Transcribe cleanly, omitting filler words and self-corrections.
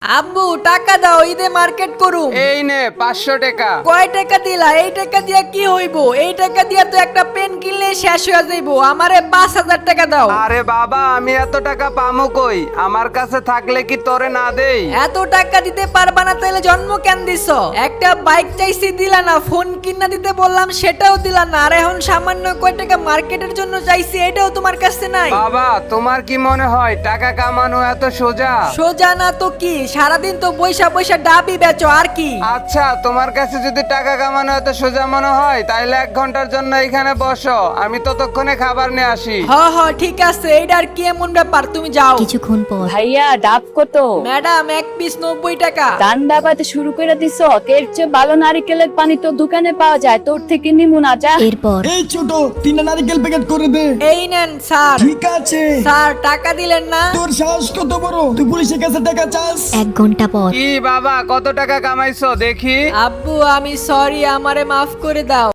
আব্বু টাকা দাও, ঈদে মার্কেট করুম। এই নে 500 টাকা। কয় টাকা দিলা? এই টাকা দিয়া কি হইব? এই টাকা দিয়া তো একটা পেন কিনলে শেষ হয়ে যাইবো। আমারে 5000 টাকা দাও। আরে বাবা, আমি এত টাকা পামু কই? আমার কাছে থাকলে কি তোরে না দেই? এত টাকা দিতে পারবা না তাইলে জন্ম কেন দিছো? একটা বাইক চাইছি দিলা না, ফোন কিনা দিতে বললাম সেটাও দিলা না, আর এখন সামান্য কয় টাকা মার্কেটের জন্য চাইছি এটাও তোমার কাছে নাই। বাবা, তোমার কি মনে হয় টাকা কামানো এত সোজা? সোজা না তো কি, সারাদিন তো পয়সা পয়সা ডাবি বেচো আর কি। আচ্ছা, তোমার কাছে যদি টাকা কামানো এত সোজা মনে হয় তাহলে 1 ঘন্টার জন্য এখানে বসো, আমি ততক্ষণে খাবার নিয়ে আসি। হ ঠিক আছে, এইটা আর কি এমন ব্যাপার, তুমি যাও। কিছুক্ষণ পর ভাইয়া ডাব কত? ম্যাডাম, এক পিস 90 টাকা। দান ডাবাতে শুরু করে দিছো, এর চেয়ে ভালো নারিকেলের পানি তো দোকানে পাওয়া যায়, তোর থেকে নিমু না যা। এরপর এই ছোট 3টা নারকেল প্যাকেট করে দে। এই নেন স্যার। ঠিক আছে। স্যার টাকা দিলেন না? তোর সাহস কত বড়, তুই পুলিশের কাছে টাকা চাস? 1 ঘন্টা পর কি বাবা, কত টাকা কামাইছো দেখি? আব্বু আমি সরি, আমারে মাফ করে দাও।